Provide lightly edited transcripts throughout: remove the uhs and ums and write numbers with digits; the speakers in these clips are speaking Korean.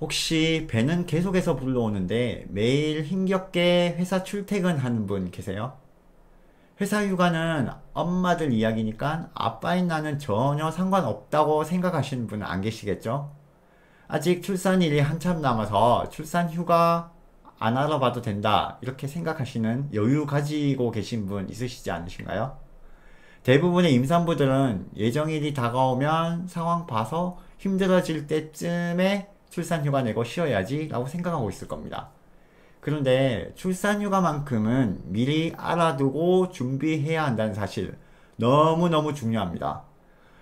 혹시 배는 계속해서 불러오는데 매일 힘겹게 회사 출퇴근하는 분 계세요? 회사 휴가는 엄마들 이야기니까 아빠인 나는 전혀 상관없다고 생각하시는 분은 안 계시겠죠? 아직 출산일이 한참 남아서 출산 휴가 안 알아봐도 된다 이렇게 생각하시는 여유 가지고 계신 분 있으시지 않으신가요? 대부분의 임산부들은 예정일이 다가오면 상황 봐서 힘들어질 때쯤에 출산휴가 내고 쉬어야지 라고 생각하고 있을 겁니다. 그런데 출산휴가만큼은 미리 알아두고 준비해야 한다는 사실 너무너무 중요합니다.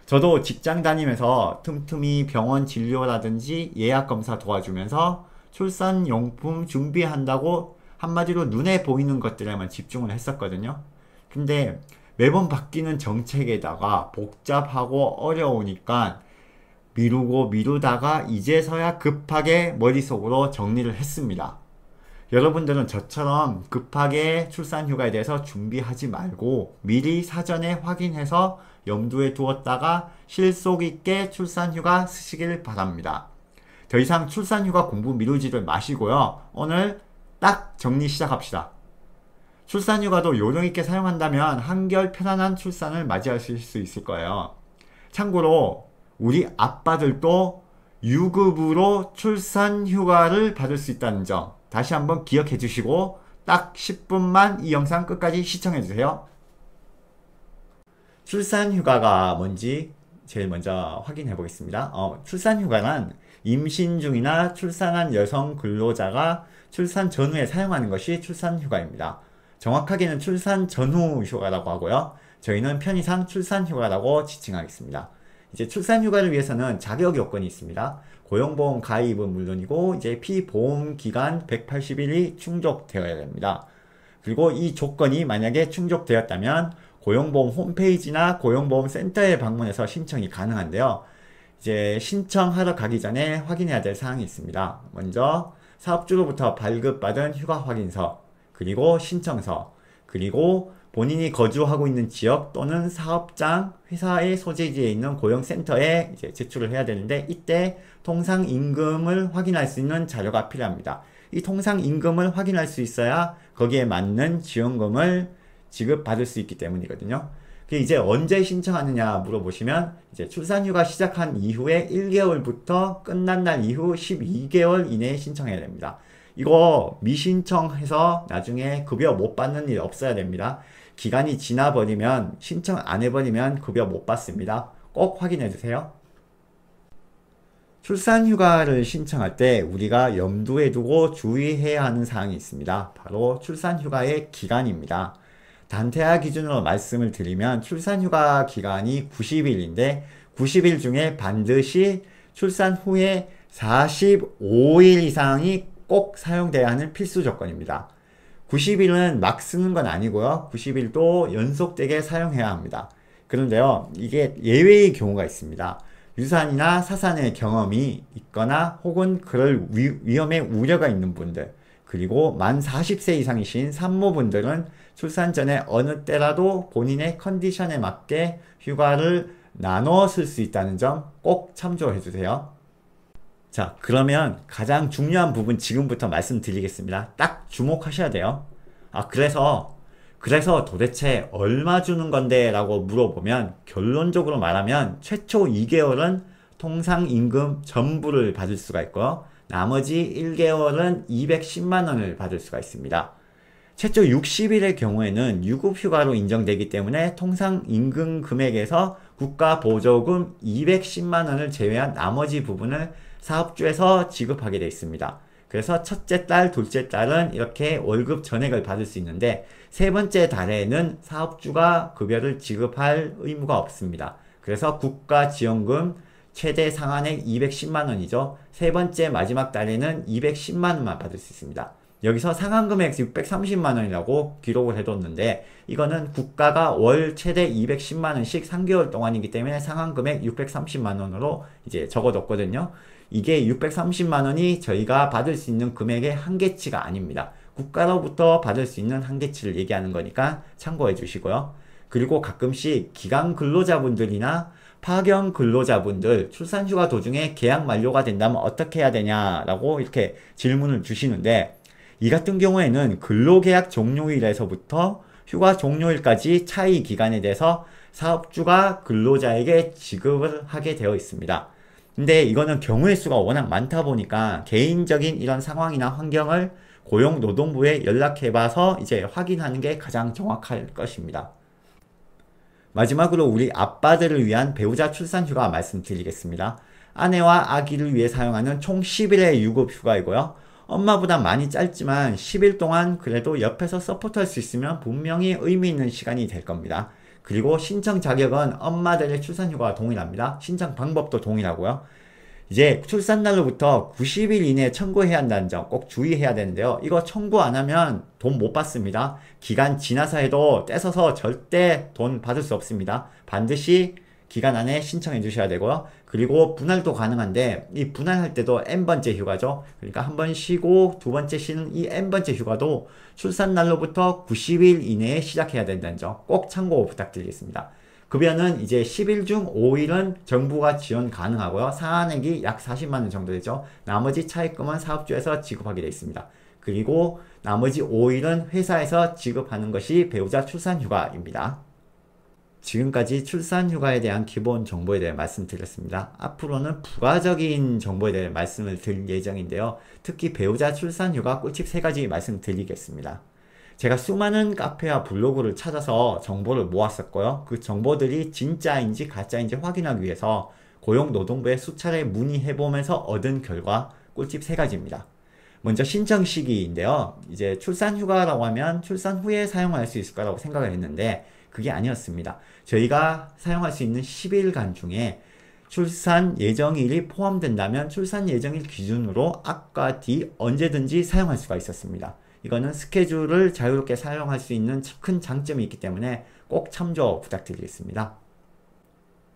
저도 직장 다니면서 틈틈이 병원 진료라든지 예약 검사 도와주면서 출산용품 준비한다고 한마디로 눈에 보이는 것들에만 집중을 했었거든요. 근데 매번 바뀌는 정책에다가 복잡하고 어려우니까 미루고 미루다가 이제서야 급하게 머릿속으로 정리를 했습니다. 여러분들은 저처럼 급하게 출산휴가에 대해서 준비하지 말고 미리 사전에 확인해서 염두에 두었다가 실속 있게 출산휴가 쓰시길 바랍니다. 더 이상 출산휴가 공부 미루지를 마시고요. 오늘 딱 정리 시작합시다. 출산휴가도 요령있게 사용한다면 한결 편안한 출산을 맞이하실 수 있을 거예요. 참고로 우리 아빠들도 유급으로 출산휴가를 받을 수 있다는 점 다시 한번 기억해 주시고 딱 10분만 이 영상 끝까지 시청해 주세요. 출산휴가가 뭔지 제일 먼저 확인해 보겠습니다. 출산휴가는 임신 중이나 출산한 여성 근로자가 출산 전후에 사용하는 것이 출산휴가입니다. 정확하게는 출산 전후 휴가라고 하고요. 저희는 편의상 출산휴가라고 지칭하겠습니다. 이제 출산휴가를 위해서는 자격 요건이 있습니다. 고용보험 가입은 물론이고 이제 피보험 기간 180일이 충족되어야 됩니다. 그리고 이 조건이 만약에 충족되었다면 고용보험 홈페이지나 고용보험 센터에 방문해서 신청이 가능한데요. 이제 신청하러 가기 전에 확인해야 될 사항이 있습니다. 먼저 사업주로부터 발급받은 휴가 확인서, 그리고 신청서, 그리고 본인이 거주하고 있는 지역 또는 사업장, 회사의 소재지에 있는 고용센터에 이제 제출을 해야 되는데 이때 통상임금을 확인할 수 있는 자료가 필요합니다. 이 통상임금을 확인할 수 있어야 거기에 맞는 지원금을 지급받을 수 있기 때문이거든요. 이제 언제 신청하느냐 물어보시면 이제 출산휴가 시작한 이후에 1개월부터 끝난 날 이후 12개월 이내에 신청해야 됩니다. 이거 미신청해서 나중에 급여 못 받는 일 없어야 됩니다. 기간이 지나버리면 신청 안 해버리면 급여 못 받습니다. 꼭 확인해 주세요. 출산휴가를 신청할 때 우리가 염두에 두고 주의해야 하는 사항이 있습니다. 바로 출산휴가의 기간입니다. 단태아 기준으로 말씀을 드리면 출산휴가 기간이 90일인데 90일 중에 반드시 출산 후에 45일 이상이 꼭 사용돼야 하는 필수 조건입니다. 90일은 막 쓰는 건 아니고요. 90일도 연속되게 사용해야 합니다. 그런데요, 이게 예외의 경우가 있습니다. 유산이나 사산의 경험이 있거나 혹은 그럴 위험의 우려가 있는 분들, 그리고 만 40세 이상이신 산모분들은 출산 전에 어느 때라도 본인의 컨디션에 맞게 휴가를 나눠 쓸 수 있다는 점 꼭 참조해 주세요. 자, 그러면 가장 중요한 부분 지금부터 말씀드리겠습니다. 딱 주목하셔야 돼요. 그래서 도대체 얼마 주는 건데? 라고 물어보면 결론적으로 말하면 최초 2개월은 통상임금 전부를 받을 수가 있고요. 나머지 1개월은 210만원을 받을 수가 있습니다. 최초 60일의 경우에는 유급휴가로 인정되기 때문에 통상임금 금액에서 국가보조금 210만원을 제외한 나머지 부분을 사업주에서 지급하게 되어 있습니다. 그래서 첫째 달, 둘째 달은 이렇게 월급 전액을 받을 수 있는데 세 번째 달에는 사업주가 급여를 지급할 의무가 없습니다. 그래서 국가지원금 최대 상한액 210만원이죠. 세 번째 마지막 달에는 210만원만 받을 수 있습니다. 여기서 상한금액 630만원이라고 기록을 해뒀는데 이거는 국가가 월 최대 210만원씩 3개월 동안이기 때문에 상한금액 630만원으로 이제 적어뒀거든요. 이게 630만원이 저희가 받을 수 있는 금액의 한계치가 아닙니다. 국가로부터 받을 수 있는 한계치를 얘기하는 거니까 참고해 주시고요. 그리고 가끔씩 기간 근로자분들이나 파견 근로자분들 출산휴가 도중에 계약 만료가 된다면 어떻게 해야 되냐라고 이렇게 질문을 주시는데, 이 같은 경우에는 근로계약 종료일에서부터 휴가 종료일까지 차이 기간에 대해서 사업주가 근로자에게 지급을 하게 되어 있습니다. 근데 이거는 경우의 수가 워낙 많다 보니까 개인적인 이런 상황이나 환경을 고용노동부에 연락해봐서 이제 확인하는 게 가장 정확할 것입니다. 마지막으로 우리 아빠들을 위한 배우자 출산휴가 말씀드리겠습니다. 아내와 아기를 위해 사용하는 총 10일의 유급휴가이고요. 엄마보다 많이 짧지만 10일 동안 그래도 옆에서 서포트할 수 있으면 분명히 의미 있는 시간이 될 겁니다. 그리고 신청 자격은 엄마들의 출산휴가와 동일합니다. 신청 방법도 동일하고요. 이제 출산날로부터 90일 이내에 청구해야 한다는 점 꼭 주의해야 되는데요. 이거 청구 안 하면 돈 못 받습니다. 기간 지나서 해도 떼서서 절대 돈 받을 수 없습니다. 반드시 기간 안에 신청해 주셔야 되고요. 그리고 분할도 가능한데 이 분할할 때도 n번째 휴가죠. 그러니까 한 번 쉬고 두 번째 쉬는 이 n번째 휴가도 출산날로부터 90일 이내에 시작해야 된다는 점 꼭 참고 부탁드리겠습니다. 급여는 이제 10일 중 5일은 정부가 지원 가능하고요. 상한액이 약 40만원 정도 되죠. 나머지 차입금은 사업주에서 지급하게 되어 있습니다. 그리고 나머지 5일은 회사에서 지급하는 것이 배우자 출산휴가입니다. 지금까지 출산휴가에 대한 기본 정보에 대해 말씀드렸습니다. 앞으로는 부가적인 정보에 대해 말씀을 드릴 예정인데요. 특히 배우자 출산휴가 꿀팁 3가지 말씀드리겠습니다. 제가 수많은 카페와 블로그를 찾아서 정보를 모았었고요. 그 정보들이 진짜인지 가짜인지 확인하기 위해서 고용노동부에 수차례 문의해보면서 얻은 결과 꿀팁 3가지입니다. 먼저 신청 시기인데요. 이제 출산휴가라고 하면 출산 후에 사용할 수 있을 거라고 생각을 했는데 그게 아니었습니다. 저희가 사용할 수 있는 10일간 중에 출산 예정일이 포함된다면 출산 예정일 기준으로 앞과 뒤 언제든지 사용할 수가 있었습니다. 이거는 스케줄을 자유롭게 사용할 수 있는 큰 장점이 있기 때문에 꼭 참조 부탁드리겠습니다.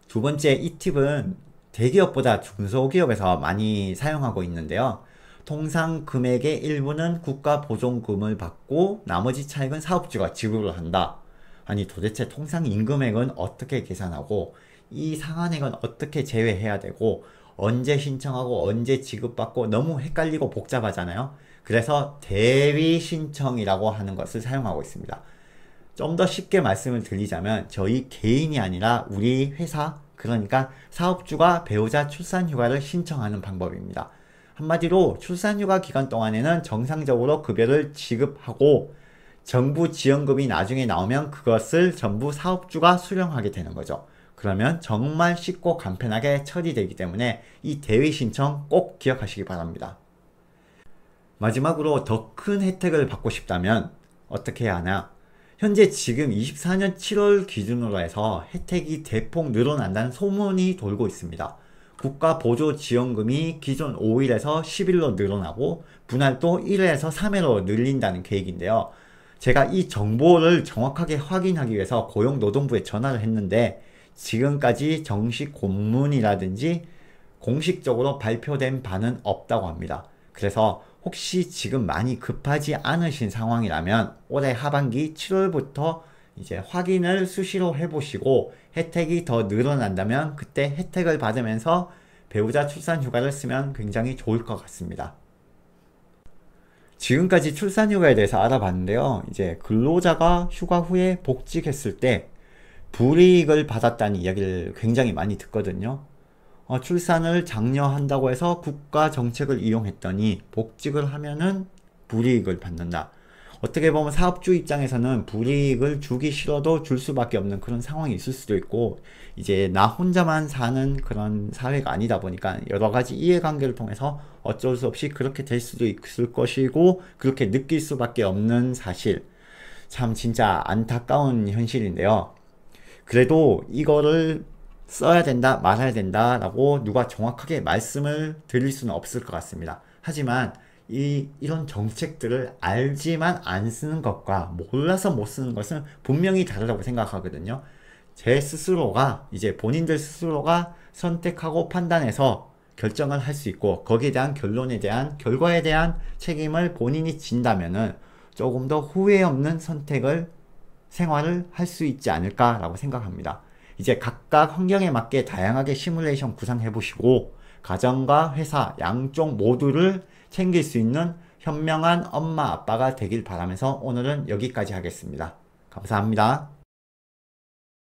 두 번째, 이 팁은 대기업보다 중소기업에서 많이 사용하고 있는데요. 통상 금액의 일부는 국가보존금을 받고 나머지 차액은 사업주가 지불을 한다. 아니 도대체 통상 임금액은 어떻게 계산하고 이 상한액은 어떻게 제외해야 되고 언제 신청하고 언제 지급받고 너무 헷갈리고 복잡하잖아요. 그래서 대위 신청이라고 하는 것을 사용하고 있습니다. 좀 더 쉽게 말씀을 드리자면 저희 개인이 아니라 우리 회사, 그러니까 사업주가 배우자 출산휴가를 신청하는 방법입니다. 한마디로 출산휴가 기간 동안에는 정상적으로 급여를 지급하고 정부 지원금이 나중에 나오면 그것을 전부 사업주가 수령하게 되는 거죠. 그러면 정말 쉽고 간편하게 처리되기 때문에 이 대위 신청 꼭 기억하시기 바랍니다. 마지막으로 더 큰 혜택을 받고 싶다면 어떻게 해야 하나? 현재 지금 24년 7월 기준으로 해서 혜택이 대폭 늘어난다는 소문이 돌고 있습니다. 국가보조지원금이 기존 5일에서 10일로 늘어나고 분할도 1회에서 3회로 늘린다는 계획인데요. 제가 이 정보를 정확하게 확인하기 위해서 고용노동부에 전화를 했는데 지금까지 정식 공문이라든지 공식적으로 발표된 바는 없다고 합니다. 그래서 혹시 지금 많이 급하지 않으신 상황이라면 올해 하반기 7월부터 이제 확인을 수시로 해보시고 혜택이 더 늘어난다면 그때 혜택을 받으면서 배우자 출산휴가를 쓰면 굉장히 좋을 것 같습니다. 지금까지 출산휴가에 대해서 알아봤는데요. 이제 근로자가 휴가 후에 복직했을 때 불이익을 받았다는 이야기를 굉장히 많이 듣거든요. 출산을 장려한다고 해서 국가 정책을 이용했더니 복직을 하면은 불이익을 받는다. 어떻게 보면 사업주 입장에서는 불이익을 주기 싫어도 줄 수밖에 없는 그런 상황이 있을 수도 있고 이제 나 혼자만 사는 그런 사회가 아니다 보니까 여러 가지 이해관계를 통해서 어쩔 수 없이 그렇게 될 수도 있을 것이고 그렇게 느낄 수밖에 없는 사실. 참 진짜 안타까운 현실인데요. 그래도 이거를 써야 된다 말아야 된다 라고 누가 정확하게 말씀을 드릴 수는 없을 것 같습니다. 하지만 이런 정책들을 알지만 안 쓰는 것과 몰라서 못 쓰는 것은 분명히 다르다고 생각하거든요. 제 스스로가 이제 본인들 스스로가 선택하고 판단해서 결정을 할 수 있고 거기에 대한 결론에 대한 결과에 대한 책임을 본인이 진다면은 조금 더 후회 없는 선택을 생활을 할 수 있지 않을까 라고 생각합니다. 이제 각각 환경에 맞게 다양하게 시뮬레이션 구상해 보시고 가정과 회사 양쪽 모두를 챙길 수 있는 현명한 엄마 아빠가 되길 바라면서 오늘은 여기까지 하겠습니다. 감사합니다.